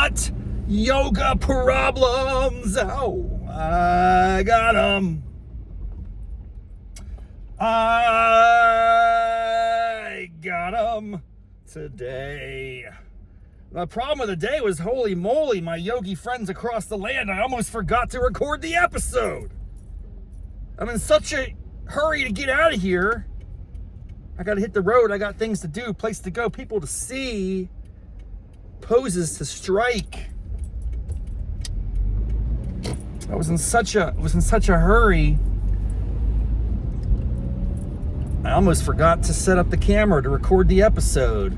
hot yoga problems. Oh, I got them. I got them today. The problem of the day was, holy moly, my yogi friends across the land, I almost forgot to record the episode. I'm in such a hurry to get out of here. I got to hit the road. I got things to do, place to go, people to see, poses to strike. I was in such a hurry. I almost forgot to set up the camera to record the episode.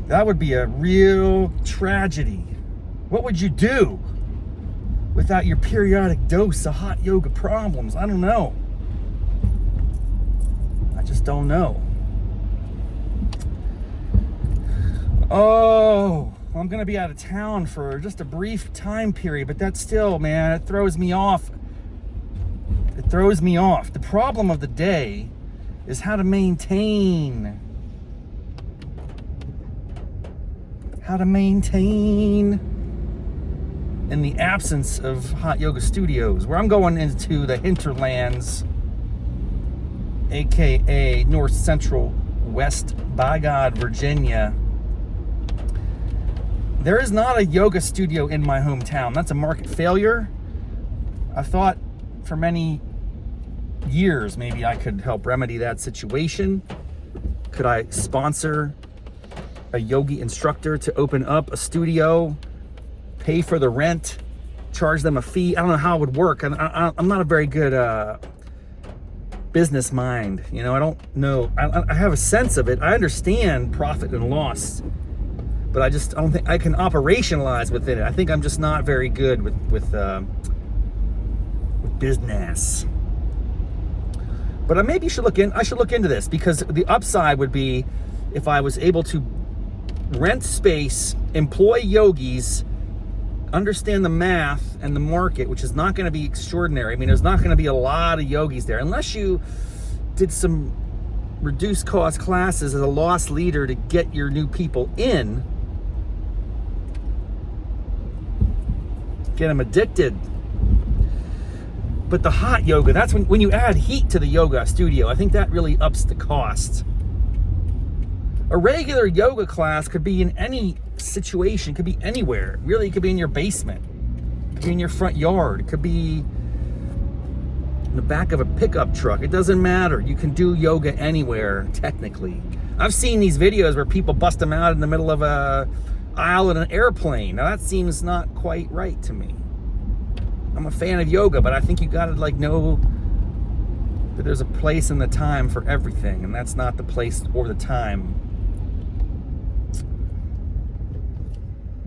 That would be a real tragedy. What would you do without your periodic dose of hot yoga problems? I don't know. I just don't know. Oh, I'm going to be out of town for just a brief time period, but that still, man, it throws me off. It throws me off. The problem of the day is how to maintain. In the absence of hot yoga studios, where I'm going into the hinterlands, aka North Central West by God, Virginia. There is not a yoga studio in my hometown. That's a market failure. I thought for many years maybe I could help remedy that situation. Could I sponsor a yogi instructor to open up a studio, pay for the rent, charge them a fee? I don't know how it would work. I'm not a very good business mind. You know, I don't know. I have a sense of it. I understand profit and loss, but I don't think I can operationalize within it. I think I'm just not very good with business. But maybe I should look into this, because the upside would be if I was able to rent space, employ yogis, understand the math and the market, which is not going to be extraordinary. I mean, there's not going to be a lot of yogis there unless you did some reduced cost classes as a loss leader to get your new people in, get them addicted. But the hot yoga, that's when you add heat to the yoga studio, I think that really ups the cost. A regular yoga class could be in any situation, could be anywhere. Really, it could be in your basement, it could be in your front yard, it could be in the back of a pickup truck. It doesn't matter. You can do yoga anywhere, technically. I've seen these videos where people bust them out in the middle of a aisle in an airplane. Now that seems not quite right to me. I'm a fan of yoga, but I think you gotta know that there's a place and the time for everything, and that's not the place or the time.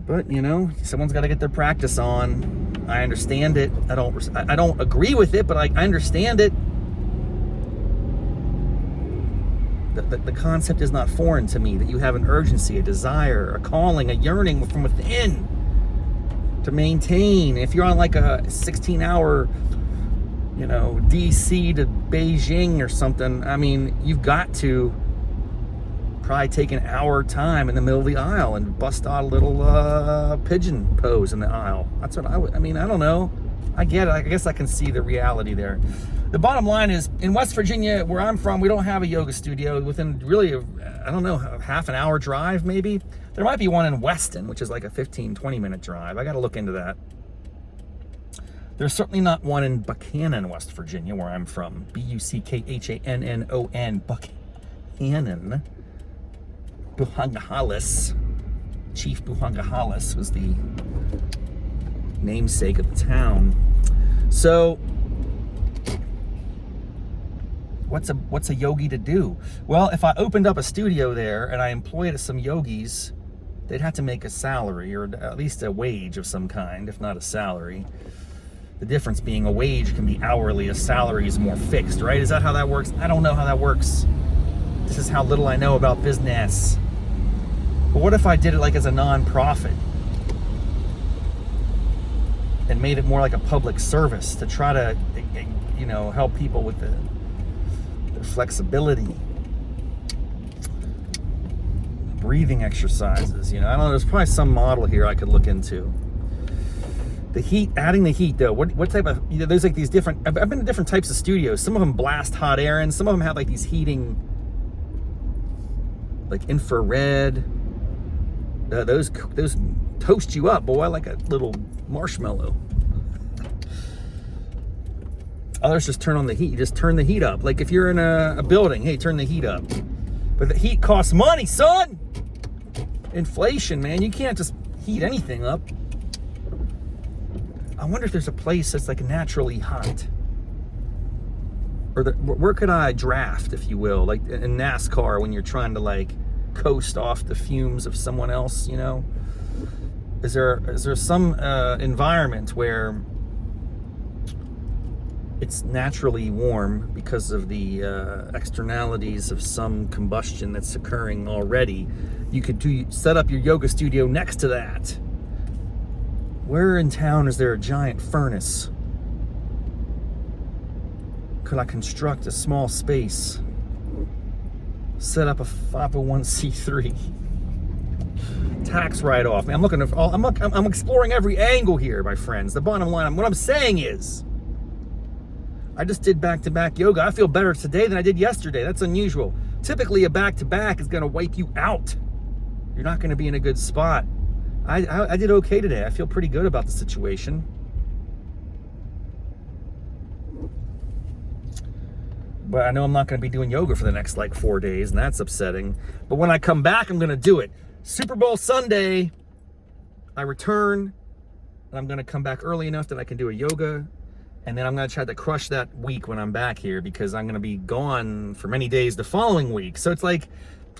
But, someone's got to get their practice on. I understand it. I don't agree with it, but I understand it. The concept is not foreign to me, that you have an urgency, a desire, a calling, a yearning from within to maintain. If you're on a 16-hour, DC to Beijing or something, I mean, you've got to probably take an hour time in the middle of the aisle and bust out a little pigeon pose in the aisle. That's what I don't know. I get it. I guess I can see the reality there. The bottom line is, in West Virginia, where I'm from, we don't have a yoga studio within really, a half an hour drive maybe. There might be one in Weston, which is like a 15-20 minute drive. I got to look into that. There's certainly not one in Buchanan, West Virginia, where I'm from. Buckhannon, Buchanan. Buhangahalis, Chief Buhangahalis was the namesake of the town. So, what's a yogi to do? Well, if I opened up a studio there and I employed some yogis, they'd have to make a salary, or at least a wage of some kind, if not a salary. The difference being a wage can be hourly, a salary is more fixed, right? Is that how that works? I don't know how that works. This is how little I know about business. But what if I did it as a non-profit and made it more like a public service to try to, help people with their flexibility? breathing exercises. You know, I don't know. There's probably some model here I could look into. The heat, adding the heat though. What type of? You know, there's like these different. I've been to different types of studios. Some of them blast hot air in. Some of them have like these heating, like infrared. Those toast you up, boy, like a little marshmallow. Others just turn on the heat. You just turn the heat up. Like if you're in a building, hey, turn the heat up. But the heat costs money, son. Inflation, man. You can't just heat anything up. I wonder if there's a place that's like naturally hot. Or where could I draft, if you will, like in NASCAR when you're trying to like coast off the fumes of someone else, you know? Is there some environment where it's naturally warm because of the externalities of some combustion that's occurring already? You could set up your yoga studio next to that. Where in town is there a giant furnace? Could I construct a small space? Set up a 501c3. Tax write-off. Man, I'm exploring every angle here, my friends. The bottom line, what I'm saying is, I just did back-to-back yoga. I feel better today than I did yesterday. That's unusual. Typically, a back-to-back is going to wipe you out. You're not going to be in a good spot. I did okay today. I feel pretty good about the situation. But I know I'm not going to be doing yoga for the next like 4 days, and that's upsetting. But when I come back, I'm going to do it. Super Bowl Sunday, I return, and I'm going to come back early enough that I can do a yoga. And then I'm going to try to crush that week when I'm back here, because I'm going to be gone for many days the following week. So it's like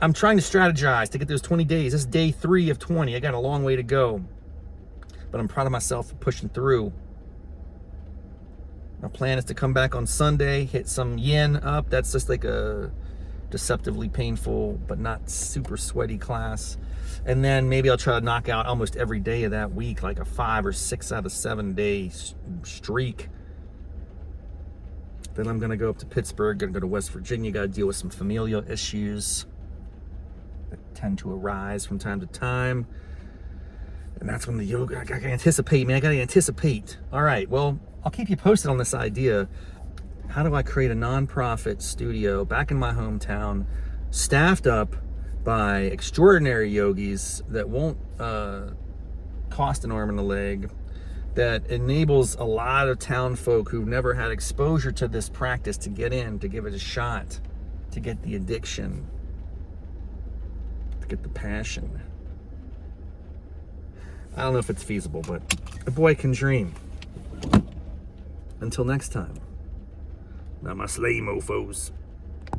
I'm trying to strategize to get those 20 days. This is day 3 of 20. I got a long way to go. But I'm proud of myself for pushing through. My plan is to come back on Sunday, hit some yin up. That's just like a deceptively painful but not super sweaty class. And then maybe I'll try to knock out almost every day of that week, like a 5 or 6 out of 7 day streak. Then I'm going to go up to Pittsburgh, going to go to West Virginia, got to deal with some familial issues that tend to arise from time to time. And that's when the yoga, I got to anticipate, man. I got to anticipate. All right, well, I'll keep you posted on this idea. How do I create a nonprofit studio back in my hometown, staffed up by extraordinary yogis that won't cost an arm and a leg, that enables a lot of town folk who've never had exposure to this practice to get in, to give it a shot, to get the addiction, to get the passion. I don't know if it's feasible, but a boy can dream. Until next time, namaste, mofos.